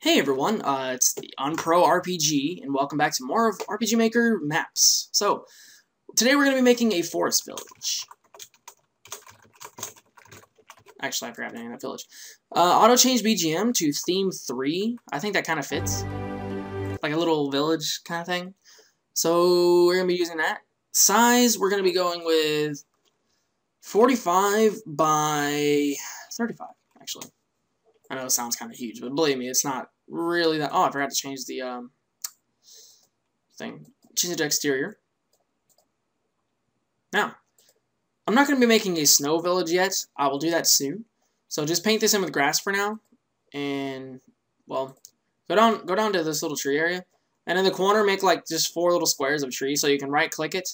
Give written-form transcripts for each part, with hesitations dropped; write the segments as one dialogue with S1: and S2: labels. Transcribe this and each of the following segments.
S1: Hey everyone, it's the Unpro RPG, and welcome back to more of RPG Maker maps. So, today we're going to be making a forest village. Actually, I forgot the name of that village. Auto change BGM to theme 3. I think that kind of fits. Like a little village kind of thing. So, we're going to be using that. Size, we're going to be going with 45 by 35, actually. I know it sounds kind of huge, but believe me, it's not really that. Oh, I forgot to change the thing. Change the exterior. Now, I'm not going to be making a snow village yet. I will do that soon. So just paint this in with grass for now, and well, go down to this little tree area, and in the corner make like just 4 little squares of tree. So you can right click it,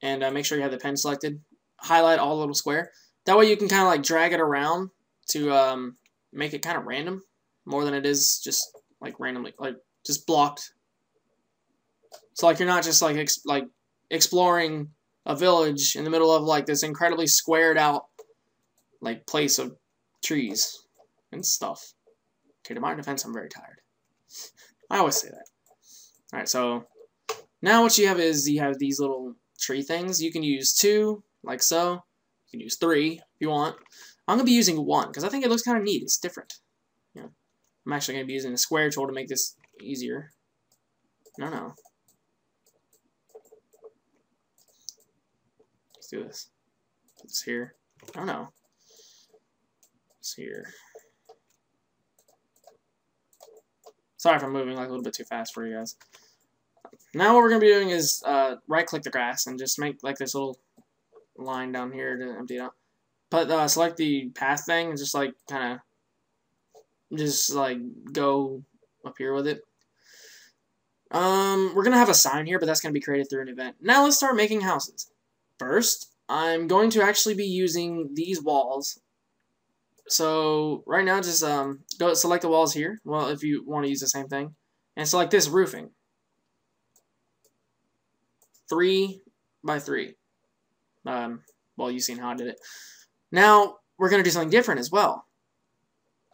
S1: and make sure you have the pen selected. Highlight all the little square. That way you can kind of like drag it around to make it kind of random, more than it is just like randomly, like just blocked. So like you're not just like exploring a village in the middle of like this incredibly squared out like place of trees and stuff. Okay, to my defense, I'm very tired. I always say that. All right, so now what you have is you have these little tree things. You can use 2 like so. You can use 3 if you want. I'm going to be using 1 because I think it looks kind of neat. It's different. You know, I'm actually going to be using the square tool to make this easier. No. Let's do this. Put this here. No. It's here. Sorry if I'm moving like a little bit too fast for you guys. Now what we're going to be doing is right-click the grass and just make like this little line down here to empty it out. But select the path thing and just like kind of just like go up here with it. We're gonna have a sign here, but that's gonna be created through an event. Now let's start making houses. First, I'm going to actually be using these walls. So right now, just go select the walls here. Well, if you want to use the same thing, and select this roofing. 3 by 3. Well, you've seen how I did it. Now, we're going to do something different as well.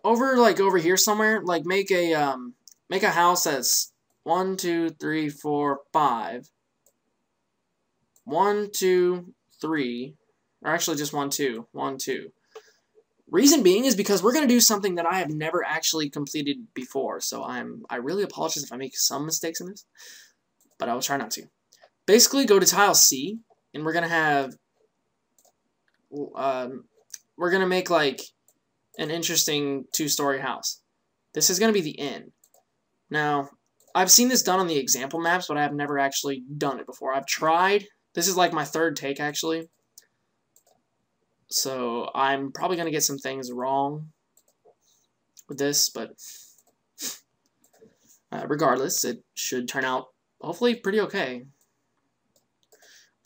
S1: Over here somewhere, like make a house that's 1, 2, 3, 4, 5. 1, 2, 3. Or actually just 1, 2. 1, 2. Reason being is because we're going to do something that I have never actually completed before. So I really apologize if I make some mistakes in this. But I will try not to. Basically, go to tile C, and we're going to have we're going to make like an interesting 2-story house. This is going to be the inn. Now, I've seen this done on the example maps, but I have never actually done it before. I've tried. This is like my 3rd take, actually. So, I'm probably going to get some things wrong with this, but regardless, it should turn out hopefully pretty okay.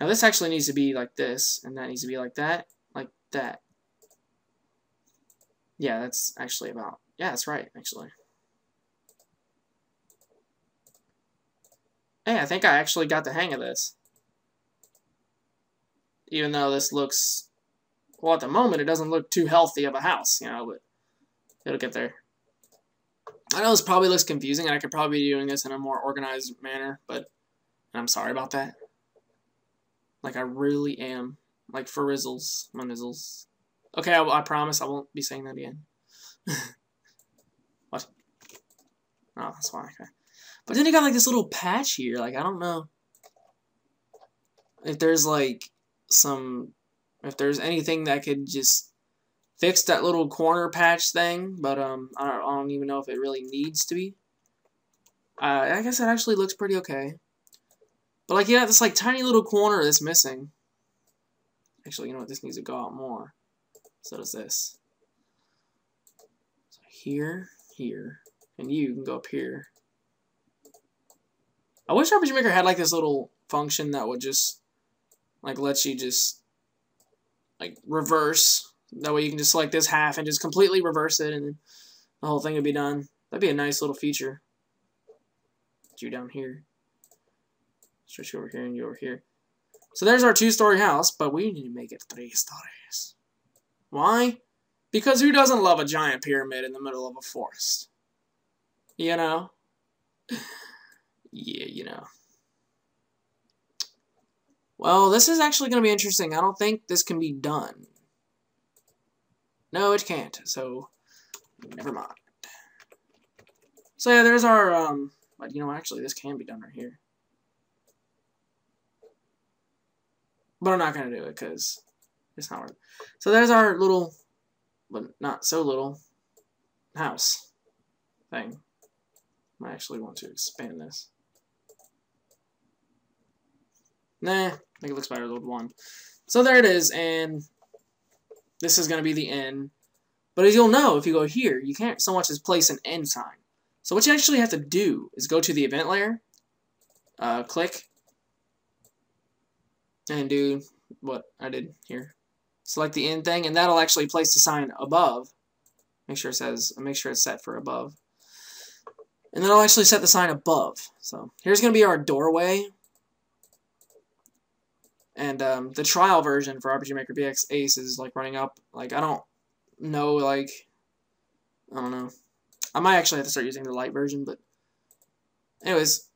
S1: Now, this actually needs to be like this, and that needs to be like that. Like that. Yeah, that's actually about... Yeah, that's right, actually. Hey, I think I actually got the hang of this. Even though this looks... Well, at the moment, it doesn't look too healthy of a house, you know, but it'll get there. I know this probably looks confusing, and I could probably be doing this in a more organized manner, but I'm sorry about that. Like, I really am. Like, for rizzles. My nizzles. Okay, I promise I won't be saying that again. What? Oh, that's fine. Okay. But then you got, like, this little patch here. Like, I don't know if there's, like, if there's anything that could just fix that little corner patch thing. But, I don't even know if it really needs to be. I guess it actually looks pretty okay. But, like, yeah, this, like, tiny little corner that's missing. Actually, you know what? This needs to go out more. So does this. So here, and you can go up here. I wish RPG Maker had, like, this little function that would just, like, let you just, like, reverse. That way you can just select this half and just completely reverse it, and the whole thing would be done. That'd be a nice little feature. Put you down here. Stretch you over here and you over here. So there's our 2-story house, but we need to make it 3 stories. Why? Because who doesn't love a giant pyramid in the middle of a forest? You know? Yeah, you know. Well, this is actually going to be interesting. I don't think this can be done. No, it can't. So, never mind. So, yeah, there's our, but, you know, actually, this can be done right here. But I'm not going to do it, because it's not worth it. So, there's our little, but not so little, house thing. I actually want to expand this. Nah, I think it looks better with one. So there it is, and this is going to be the end. But as you'll know, if you go here, you can't so much as place an end sign. So what you actually have to do is go to the event layer, click, and do what I did here. Select the end thing, and that'll actually place the sign above. Make sure it's set for above. And then I'll actually set the sign above. So here's going to be our doorway. And the trial version for RPG Maker BX Ace is like running up. Like, I don't know, like, I don't know. I might actually have to start using the light version, but anyways.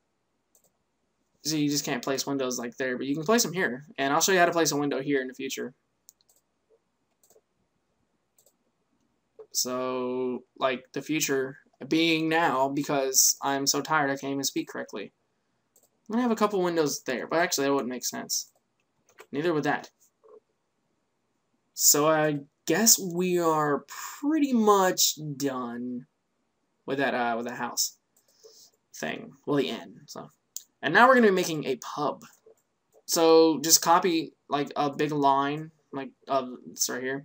S1: So you just can't place windows like there, but you can place them here. And I'll show you how to place a window here in the future. So, like, the future being now, because I'm so tired I can't even speak correctly. I'm going to have a couple windows there, but actually that wouldn't make sense. Neither would that. So I guess we are pretty much done with that with the house thing. Well, the end. So, and now we're gonna be making a pub. So just copy like a big line, like this right here.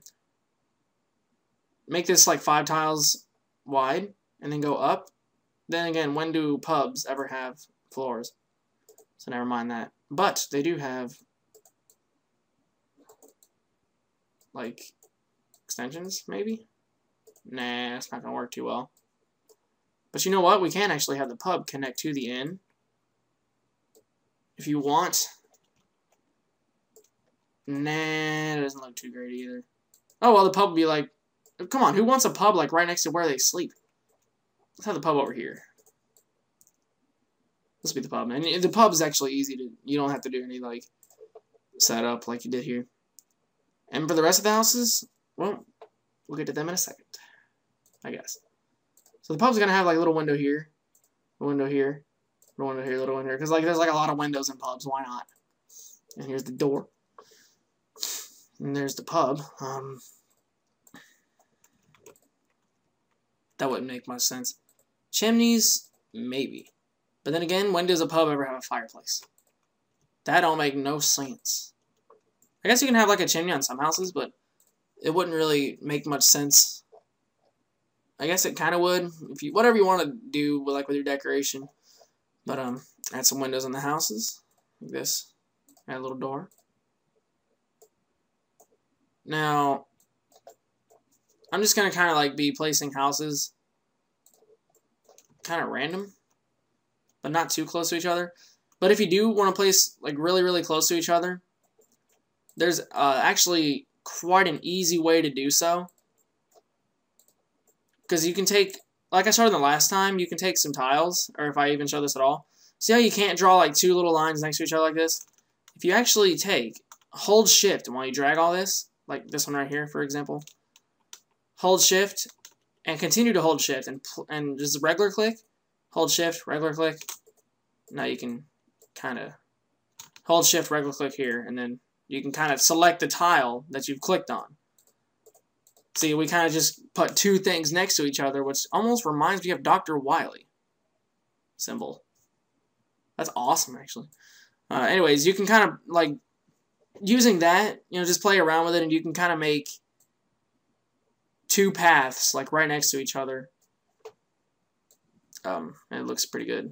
S1: Make this like 5 tiles wide, and then go up. Then again, when do pubs ever have floors? So never mind that. But they do have like extensions, maybe? Nah, it's not gonna work too well. But you know what? We can actually have the pub connect to the inn. If you want. Nah, it doesn't look too great either. Oh, well, the pub would be like, come on, who wants a pub like right next to where they sleep? Let's have the pub over here. This will be the pub. And the pub is actually easy to, you don't have to do any like setup like you did here. And for the rest of the houses, well, we'll get to them in a second, I guess. So the pub's going to have like a little window here, a window here, a window here, a little window here. Because like, there's like a lot of windows in pubs, why not? And here's the door. And there's the pub. That wouldn't make much sense. Chimneys, maybe. But then again, when does a pub ever have a fireplace? That don't make no sense. I guess you can have like a chimney on some houses, but it wouldn't really make much sense. I guess it kind of would, if you whatever you want to do with like with your decoration. But add some windows in the houses like this. Add a little door. Now, I'm just gonna kind of like be placing houses kind of random, but not too close to each other. But if you do want to place like really, really close to each other, there's actually quite an easy way to do so. Because you can take, like I showed in the last time, you can take some tiles, or if I even show this at all. See how you can't draw like 2 little lines next to each other like this? If you actually hold shift, and while you drag all this, like this one right here, for example, hold shift, and continue to hold shift, and just regular click, hold shift, regular click. Now you can kind of hold shift, regular click here, and then you can kind of select the tile that you've clicked on. See, we kind of just put 2 things next to each other, which almost reminds me of Dr. Wily symbol. That's awesome, actually. Anyways, you can kind of, like, using that, you know, just play around with it, and you can kind of make 2 paths, like, right next to each other. And it looks pretty good.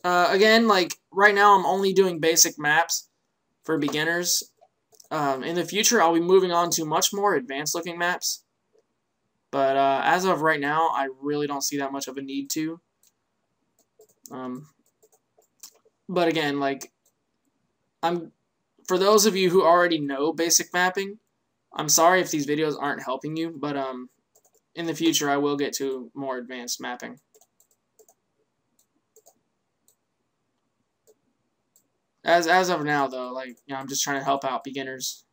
S1: Again, like, right now I'm only doing basic maps for beginners. In the future, I'll be moving on to much more advanced-looking maps. But as of right now, I really don't see that much of a need to. But again, like, for those of you who already know basic mapping, I'm sorry if these videos aren't helping you, but in the future I will get to more advanced mapping. As of now, though, like, you know, I'm just trying to help out beginners.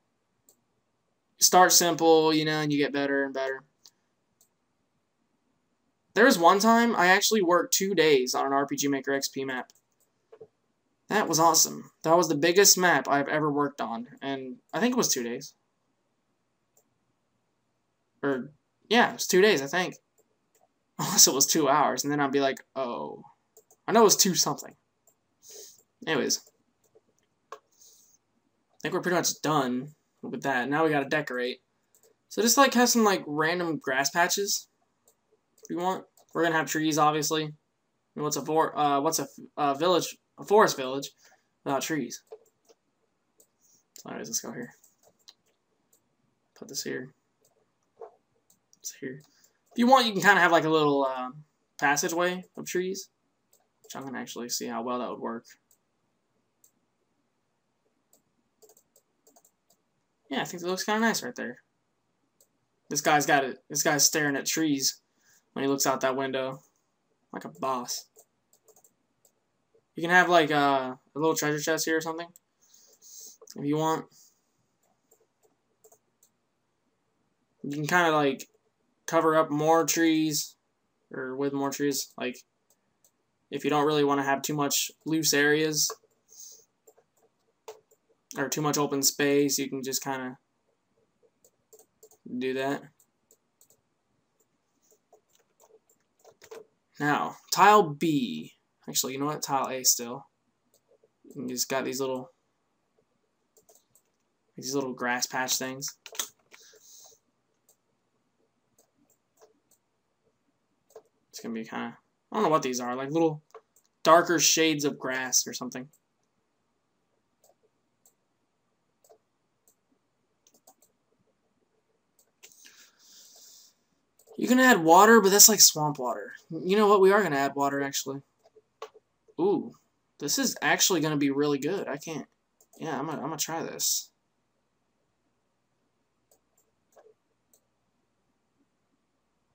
S1: Start simple, you know, and you get better and better. There was one time I actually worked 2 days on an RPG Maker XP map. That was awesome. That was the biggest map I've ever worked on, and I think it was 2 days. Or, yeah, it was 2 days, I think. Unless it was 2 hours, and then I'd be like, oh. I know it was 2 something. Anyways. I think we're pretty much done with that. Now we gotta decorate. So just like have some like random grass patches. If you want, we're gonna have trees, obviously. And what's a village? A forest village without trees. So anyways, let's go here. Put this here. It's here. If you want, you can kind of have like a little passageway of trees, which I'm gonna actually see how well that would work. Yeah, I think it looks kind of nice right there. This guy's got it. This guy's staring at trees when he looks out that window, like a boss. You can have like a little treasure chest here or something, if you want. You can kind of like cover up more trees, or with more trees. Like if you don't really want to have too much loose areas, or too much open space, you can just kind of do that. Now, tile B. Actually, you know what? Tile A still. You just got these little grass patch things. It's gonna be kind of, I don't know what these are, like little darker shades of grass or something. You can add water, but that's like swamp water. You know what? We are going to add water, actually. Ooh. This is actually going to be really good. I can't... Yeah, I'm gonna try this.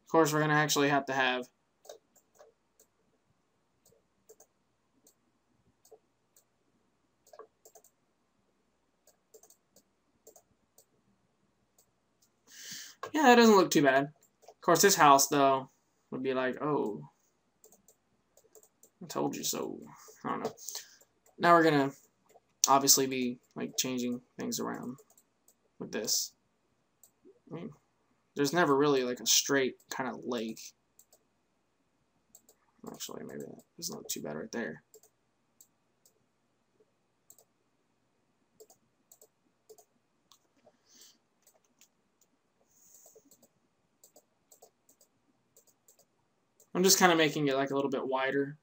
S1: Of course, we're going to actually have to have... Yeah, that doesn't look too bad. Of course, this house, though, would be like, oh, I told you so. I don't know. Now we're going to obviously be, like, changing things around with this. I mean, there's never really, like, a straight kind of lake. Actually, maybe that doesn't look too bad right there. I'm just kind of making it like a little bit wider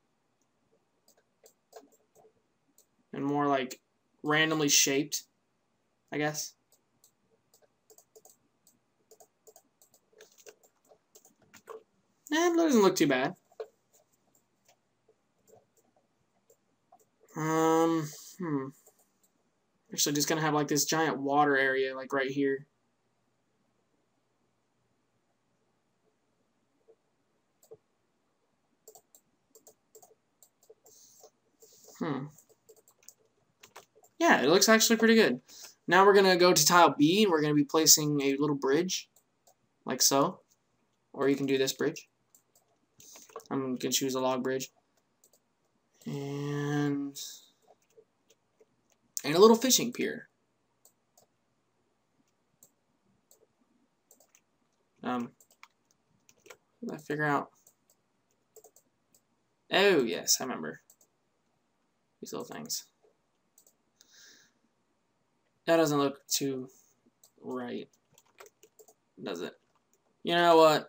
S1: and more like randomly shaped, I guess. And it doesn't look too bad. Actually, just gonna have like this giant water area like right here. Yeah, it looks actually pretty good. Now we're going to go to tile B, and we're going to be placing a little bridge, like so. Or you can do this bridge. I'm going to choose a log bridge. And a little fishing pier. Did I figure out? Oh, yes, I remember. These little things. That doesn't look too right, does it? You know what?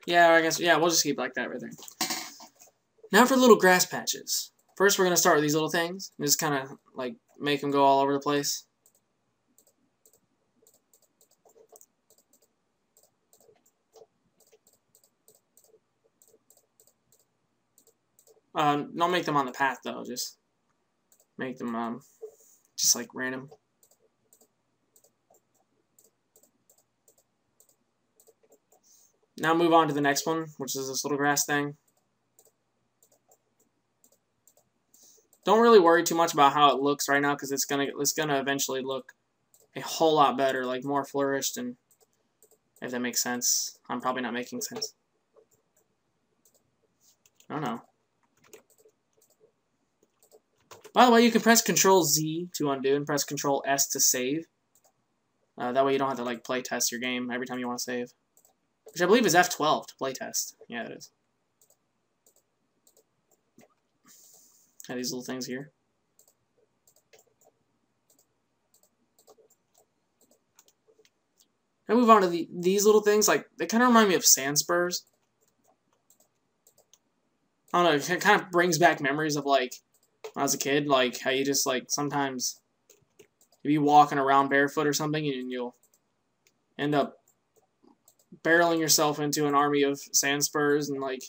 S1: Yeah, I guess, yeah, we'll just keep it like that right there. Now for the little grass patches. First, we're going to start with these little things. And just kind of, like, make them go all over the place. Don't make them on the path, though. Just make them, just, like, random. Now move on to the next one, which is this little grass thing. Don't really worry too much about how it looks right now, because it's gonna eventually look a whole lot better, like more flourished, and if that makes sense. I'm probably not making sense. I don't know. By the way, you can press Control Z to undo and press Control S to save. That way you don't have to like play test your game every time you want to save. Which I believe is F12 to play test. Yeah, it is. Have these little things here. I move on to these little things. Like, they kind of remind me of sand spurs. I don't know. It kind of brings back memories of like when I was a kid. Like how you just like sometimes you be walking around barefoot or something, and you'll end up barreling yourself into an army of sand spurs and like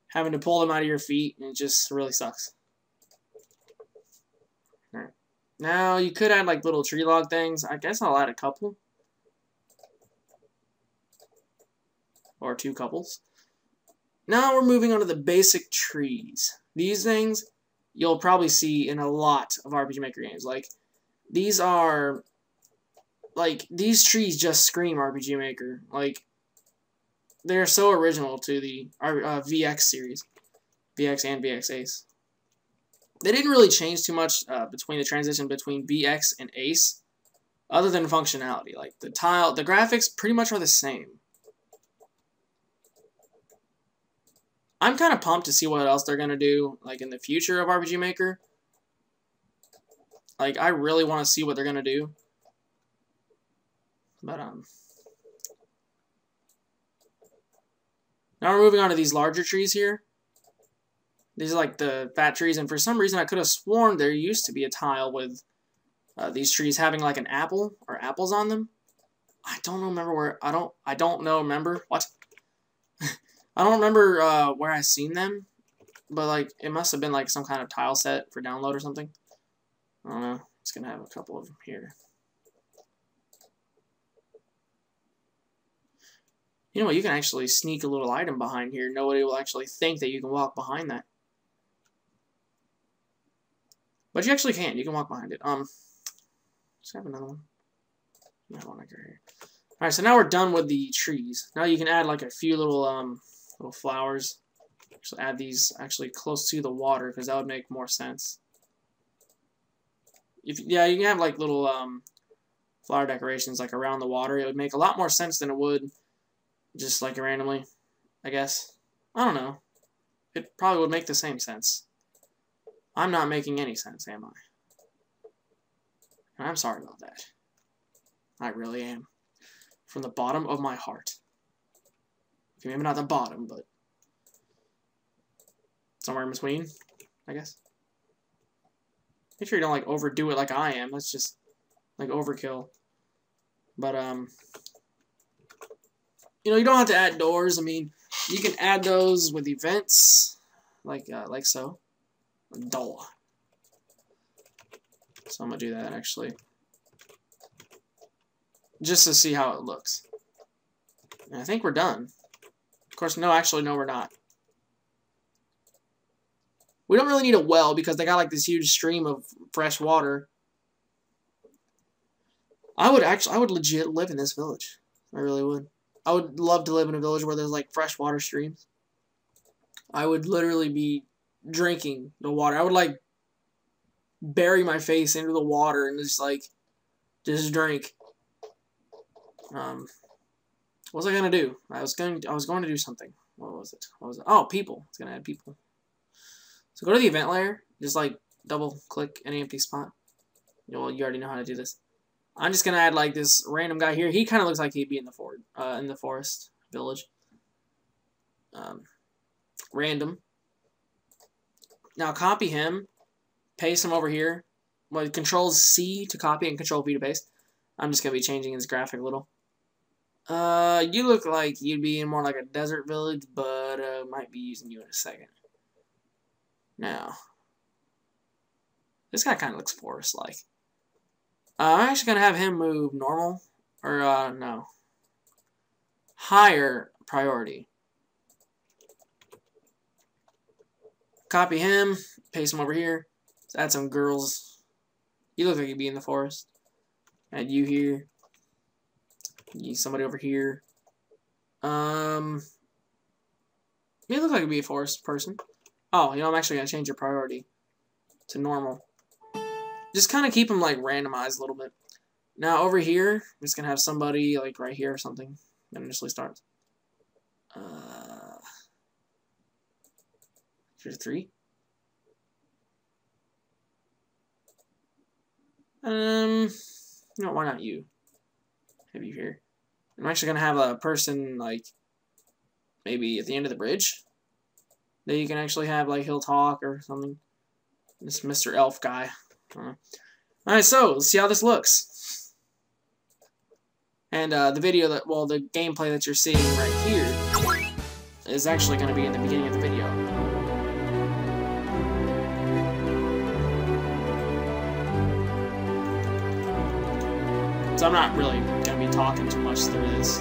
S1: having to pull them out of your feet, and it just really sucks. Alright. Now you could add like little tree log things. I guess I'll add a couple. Or 2 couples. Now we're moving on to the basic trees. These things you'll probably see in a lot of RPG Maker games. Like, these are, like, these trees just scream RPG Maker. Like, they're so original to the VX series. VX and VX Ace. They didn't really change too much between the transition between VX and Ace, other than functionality. Like, the graphics pretty much are the same. I'm kind of pumped to see what else they're going to do, like, in the future of RPG Maker. Like, I really want to see what they're going to do. But, now we're moving on to these larger trees here. These are, like, the fat trees, and for some reason I could have sworn there used to be a tile with these trees having, like, an apple, or apples on them. I don't remember where, I don't remember, what? I don't remember where I seen them, but like it must have been like some kind of tile set for download or something. I don't know. It's gonna have a couple of them here. You know what? You can actually sneak a little item behind here. Nobody will actually think that you can walk behind that. But you actually can. You can walk behind it. Let's have another one. Another one right here. All right. So now we're done with the trees. Now you can add like a few little little flowers. Just add these actually close to the water, because that would make more sense. Yeah, you can have like little flower decorations like around the water. It would make a lot more sense than it would just like randomly, I guess. I don't know. It probably would make the same sense. I'm not making any sense, am I? And I'm sorry about that. I really am. From the bottom of my heart. Okay, maybe not the bottom, but somewhere in between, I guess. Make sure you don't like overdo it like I am. That's just like overkill. But you know, you don't have to add doors. I mean, you can add those with events, like so. Door. So I'm gonna do that actually, just to see how it looks. And I think we're done. Of course, no, actually, no, we're not. We don't really need a well because they got like this huge stream of fresh water. I would legit live in this village. I really would. I would love to live in a village where there's like fresh water streams. I would literally be drinking the water. I would like bury my face into the water and just drink. What was I gonna do? I was going to do something. What was it? Oh, people. It's gonna add people. So go to the event layer. Just like double click any empty spot. Well, you already know how to do this. I'm just gonna add like this random guy here. He kind of looks like he'd be in the forest village. Random. Now copy him. Paste him over here. Well, Control C to copy and Control V to paste. I'm just gonna be changing his graphic a little. You look like you'd be in more like a desert village, but might be using you in a second. Now, this guy kind of looks forest-like. I'm actually gonna have him move normal, or no, higher priority. Copy him, paste him over here. Let's add some girls. You look like you'd be in the forest. Add you here. Need somebody over here. You look like you'd be a forest person. Oh, you know, I'm actually gonna change your priority to normal. Just kind of keep them like randomized a little bit. Now over here, I'm just gonna have somebody like right here or something that initially starts. Here's 3. You know, why not you? Have you here? I'm actually gonna have a person like maybe at the end of the bridge that you can actually have like he'll talk or something. This Mr. Elf guy. Alright, so let's see how this looks. And the video that, well, the gameplay that you're seeing right here is actually going to be in the beginning of the video. So I'm not really going to be talking too much through this.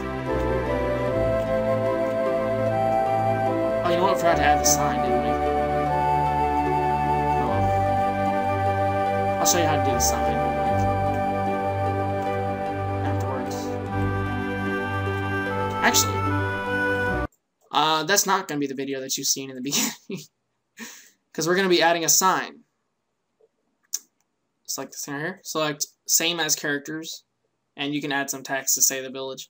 S1: Oh, you know what? We forgot to add the sign, didn't we? Oh. I'll show you how to do the sign. Afterwards. Actually, that's not going to be the video that you've seen in the beginning. Because we're going to be adding a sign. Select this thing right here. Select same as characters. And you can add some text to say the village.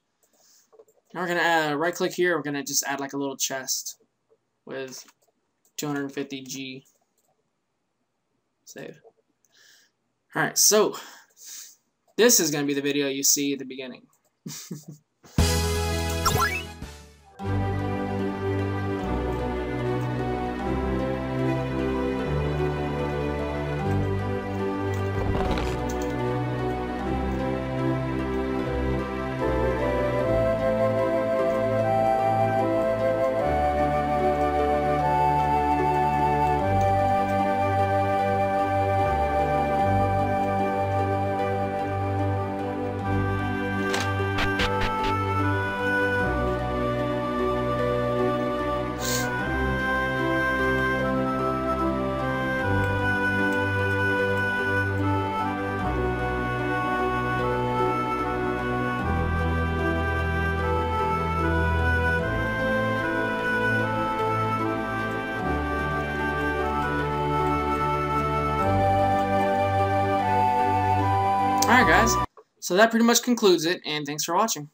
S1: Now we're going to right click here. We're going to just add like a little chest with 250G. Save. Alright, so this is going to be the video you see at the beginning. Alright guys, so that pretty much concludes it, and thanks for watching.